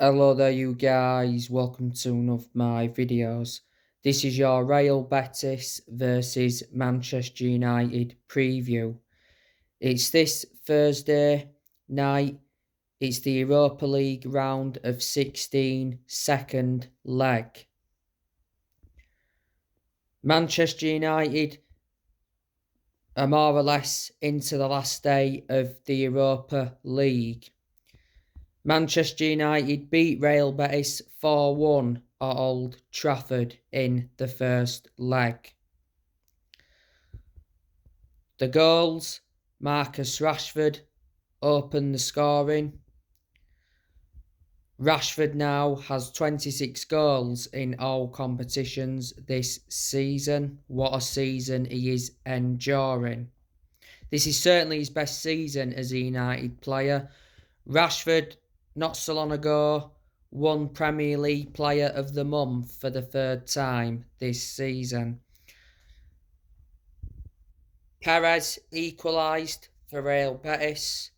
Hello there you guys, welcome to one of my videos. This is your Real Betis versus Manchester United preview. It's this Thursday night, it's the Europa League round of 16 second leg. Manchester United are more or less into the last day of the Europa League. Manchester United beat Real Betis 4-1 at Old Trafford in the first leg. The goals, Marcus Rashford opened the scoring. Rashford now has 26 goals in all competitions this season. What a season he is enduring. This is certainly his best season as a United player. Rashford, not so long ago, won Premier League Player of the Month for the third time this season. Perez equalised for Real Betis.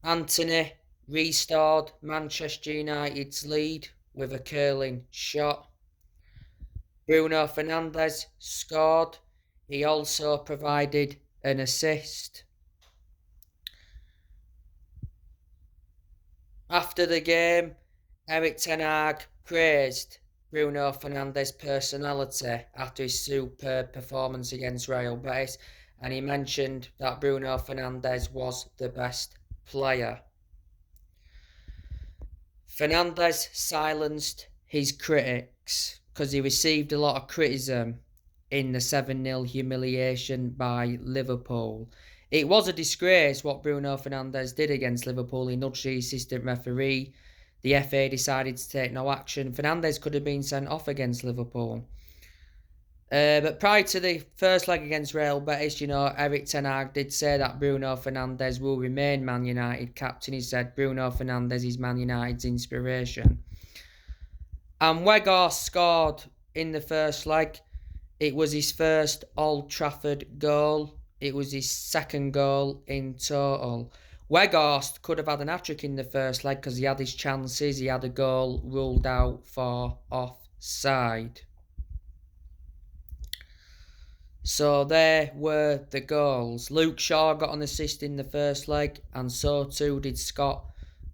Antony restored Manchester United's lead with a curling shot. Bruno Fernandes scored. He also provided an assist. After the game, Erik ten Hag praised Bruno Fernandes' personality after his superb performance against Real Betis, and he mentioned that Bruno Fernandes was the best player. Fernandes silenced his critics because he received a lot of criticism in the 7-0 humiliation by Liverpool. It was a disgrace what Bruno Fernandes did against Liverpool. He nudged the assistant referee. The FA decided to take no action. Fernandes could have been sent off against Liverpool. But prior to the first leg against Real Betis, Erik ten Hag did say that Bruno Fernandes will remain Man United captain. He said Bruno Fernandes is Man United's inspiration. And Weghorst scored in the first leg. It was his first Old Trafford goal. It was his second goal in total. Weghorst could have had an hat-trick in the first leg because he had his chances. He had a goal ruled out for offside. So there were the goals. Luke Shaw got an assist in the first leg, and so too did Scott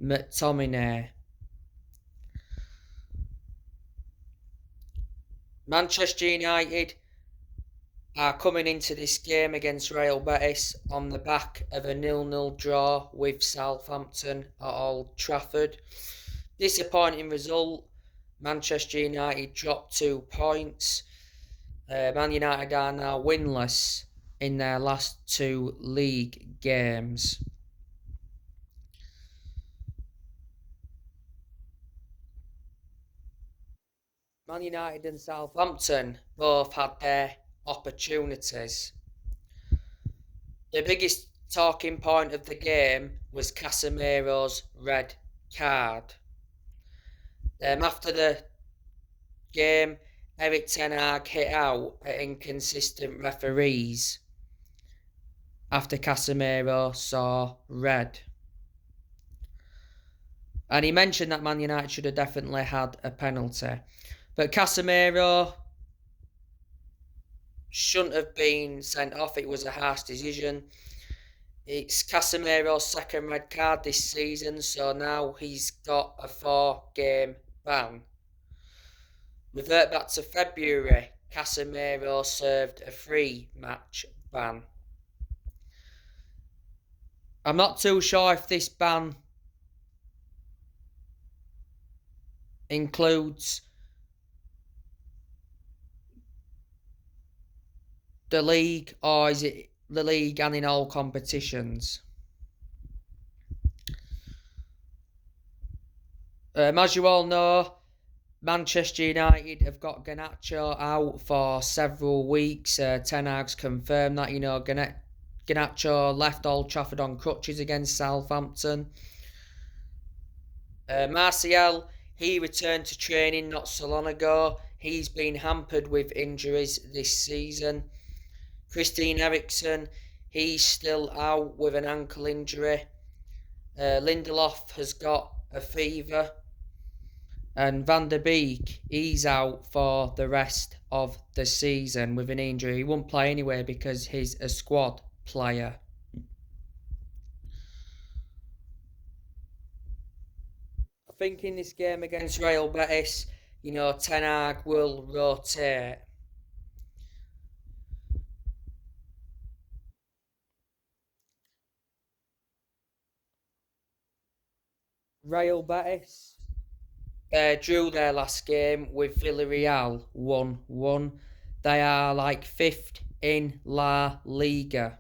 McTominay. Manchester United are coming into this game against Real Betis on the back of a 0-0 draw with Southampton at Old Trafford. Disappointing result. Manchester United dropped 2 points. Man United are now winless in their last 2 league games. Man United and Southampton both had their opportunities. The biggest talking point of the game was Casemiro's red card. After the game, Erik ten Hag hit out at inconsistent referees after Casemiro saw red. And he mentioned that Man United should have definitely had a penalty. But Casemiro shouldn't have been sent off. It was a harsh decision. It's Casemiro's second red card this season, so now he's got a 4-game ban. Revert back to February, Casemiro served a 3-match ban. I'm not too sure if this ban includes the league, or is it the league and in all competitions? As you all know, Manchester United have got Garnacho out for several weeks. Ten Hag's confirmed that, Garnacho left Old Trafford on crutches against Southampton. Martial, he returned to training not so long ago. He's been hampered with injuries this season. Christian Eriksen, he's still out with an ankle injury. Lindelof has got a fever, and Van der Beek, he's out for the rest of the season with an injury. He won't play anyway because he's a squad player. I think in this game against Real Betis, Ten Hag will rotate. Real Betis drew their last game with Villarreal 1-1. They are like fifth in La Liga.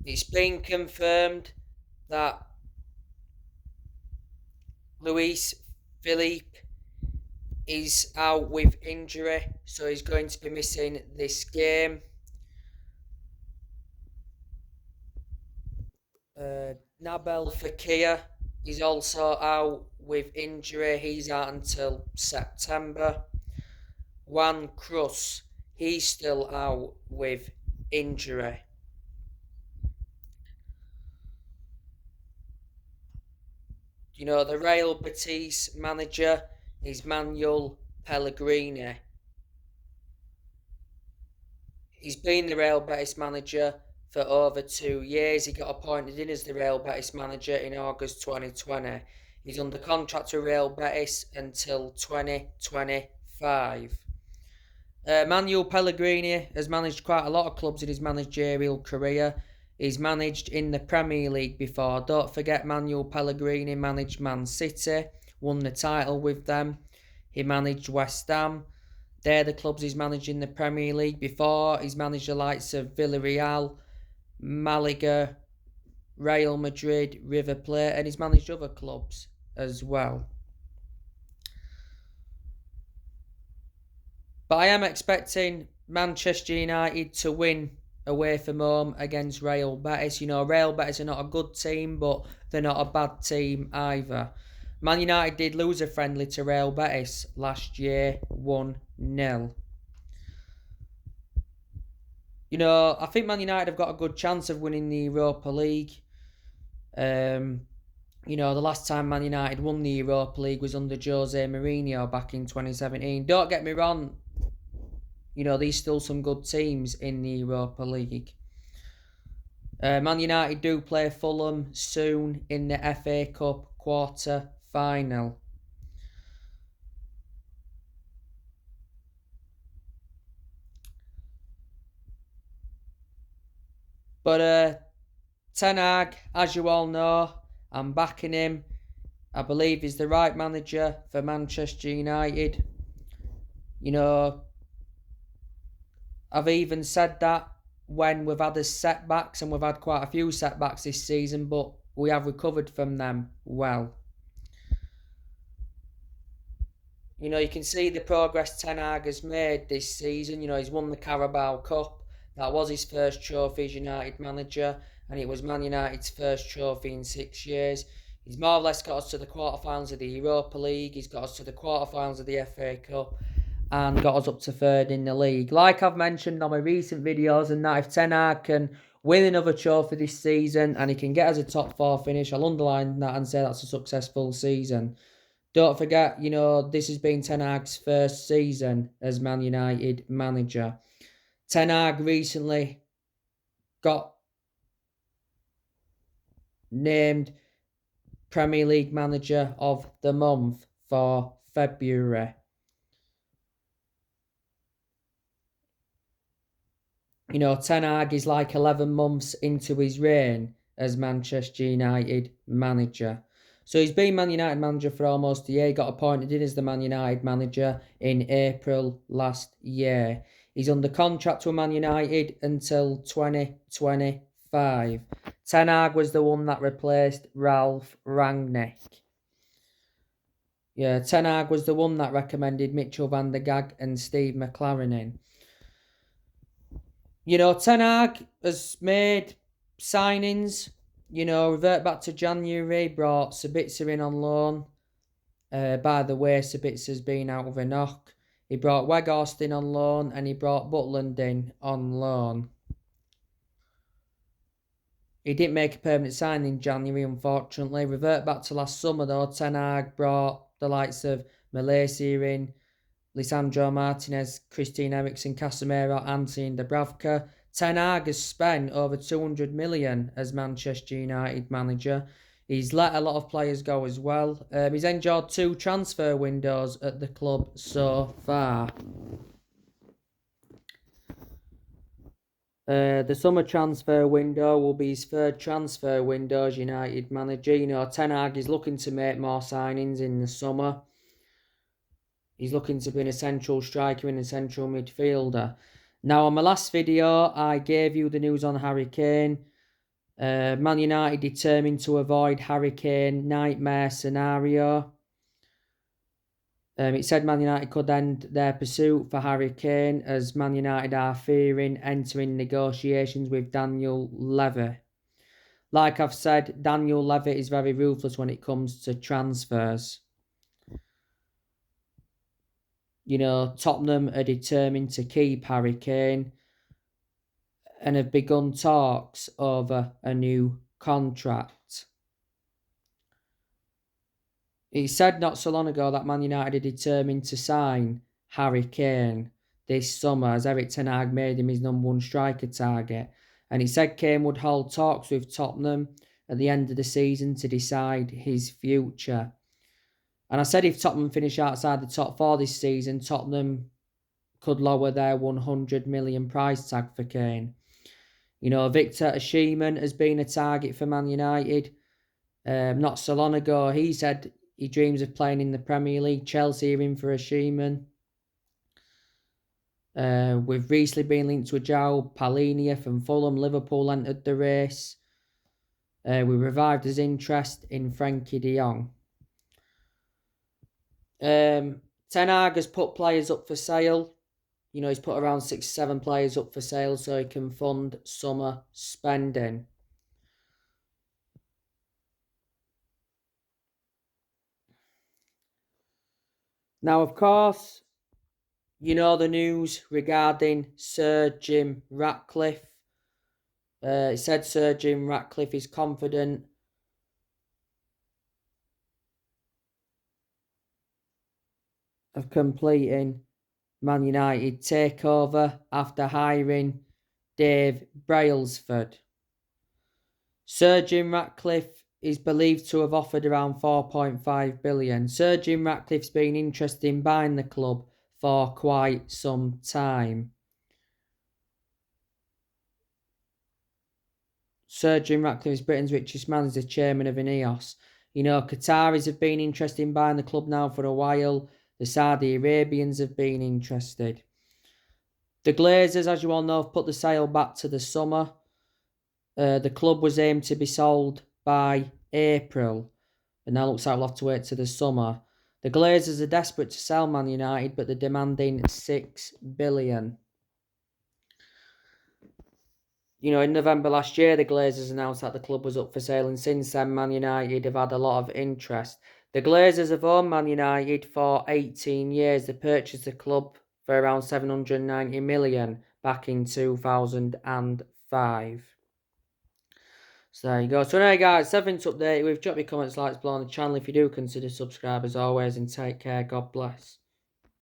It's been confirmed that Luis Felipe is out with injury, so he's going to be missing this game. Nabil Fekir is also out with injury. He's out until September. Juan Cruz, he's still out with injury. The Real Betis manager is Manuel Pellegrini. He's been the Real Betis manager for over 2 years. He got appointed in as the Real Betis manager in August 2020. He's under contract to Real Betis until 2025. Manuel Pellegrini has managed quite a lot of clubs in his managerial career. He's managed in the Premier League before. Don't forget, Manuel Pellegrini managed Man City, won the title with them. He managed West Ham. They're the clubs he's managed in the Premier League before. He's managed the likes of Villarreal, Malaga, Real Madrid, River Plate, and he's managed other clubs as well. But I am expecting Manchester United to win away from home against Real Betis. Real Betis are not a good team, but they're not a bad team either. Man United did lose a friendly to Real Betis last year, 1-0. I think Man United have got a good chance of winning the Europa League. The last time Man United won the Europa League was under Jose Mourinho back in 2017. Don't get me wrong, there's still some good teams in the Europa League. Man United do play Fulham soon in the FA Cup quarter final. But Ten Hag, as you all know, I'm backing him. I believe he's the right manager for Manchester United. I've even said that when we've had setbacks, and we've had quite a few setbacks this season, but we have recovered from them well. You can see the progress Ten Hag has made this season. He's won the Carabao Cup. That was his first trophy as United manager, and it was Man United's first trophy in 6 years. He's more or less got us to the quarterfinals of the Europa League. He's got us to the quarterfinals of the FA Cup, and got us up to third in the league. Like I've mentioned on my recent videos, and that if Ten Hag can win another trophy this season and he can get us a top 4 finish, I'll underline that and say that's a successful season. Don't forget, this has been Ten Hag's first season as Man United manager. Ten Hag recently got named Premier League Manager of the Month for February. Ten Hag is like 11 months into his reign as Manchester United manager. So he's been Man United manager for almost a year. He got appointed in as the Man United manager in April last year. He's under contract with Man United until 2025. Ten Hag was the one that replaced Ralph Rangnick. Yeah, Ten Hag was the one that recommended Mitchell van der Gag and Steve McLaren in. Ten Hag has made signings. Revert back to January, brought Sabitzer in on loan. By the way, Sabitzer's been out of a knock. He brought Weghorst in on loan, and he brought Butland in on loan. He didn't make a permanent signing in January, unfortunately. Revert back to last summer, though. Ten Hag brought the likes of Malaysia in, Lisandro Martinez, Christine Eriksen, Casemiro, Antony and Dubravka. Ten Hag has spent over 200 million as Manchester United manager. He's let a lot of players go as well. He's enjoyed 2 transfer windows at the club so far. The summer transfer window will be his 3rd transfer window as United manager. You know, Ten Hag is looking to make more signings in the summer. He's looking to be an essential striker and a central midfielder. Now, on my last video, I gave you the news on Harry Kane. Man United determined to avoid Harry Kane nightmare scenario. It said Man United could end their pursuit for Harry Kane as Man United are fearing entering negotiations with Daniel Levy. Like I've said, Daniel Levy is very ruthless when it comes to transfers. You know, Tottenham are determined to keep Harry Kane and have begun talks over a new contract. He said not so long ago that Man United are determined to sign Harry Kane this summer as Erik ten Hag made him his #1 striker target. And he said Kane would hold talks with Tottenham at the end of the season to decide his future. And I said if Tottenham finish outside the top 4 this season, Tottenham could lower their 100 million price tag for Kane. You know, Victor Osimhen has been a target for Man United. Not so long ago, he said he dreams of playing in the Premier League. Chelsea are in for Osimhen. We've recently been linked to a João Palhinha from Fulham. Liverpool entered the race. We revived his interest in Frenkie de Jong. Ten Hag has put players up for sale. You know, he's put around 6-7 players up for sale so he can fund summer spending. Now, of course, you know the news regarding Sir Jim Ratcliffe. It said Sir Jim Ratcliffe is confident of completing Man United takeover after hiring Dave Brailsford. Sir Jim Ratcliffe is believed to have offered around 4.5 billion. Sir Jim Ratcliffe's been interested in buying the club for quite some time. Sir Jim Ratcliffe is Britain's richest man, as the chairman of Ineos. You know, Qataris have been interested in buying the club now for a while. The Saudi Arabians have been interested. The Glazers, as you all know, have put the sale back to the summer. The club was aimed to be sold by April, and now looks like we'll have to wait to the summer. The Glazers are desperate to sell Man United, but they're demanding $6 billion. You know, in November last year, the Glazers announced that the club was up for sale, and since then, Man United have had a lot of interest. The Glazers have owned Man United for 18 years. They purchased the club for around 790 million back in 2005. So there you go. So anyway, guys, 7th update. We've dropped your comments, likes below on the channel if you do consider subscribe as always, and take care. God bless.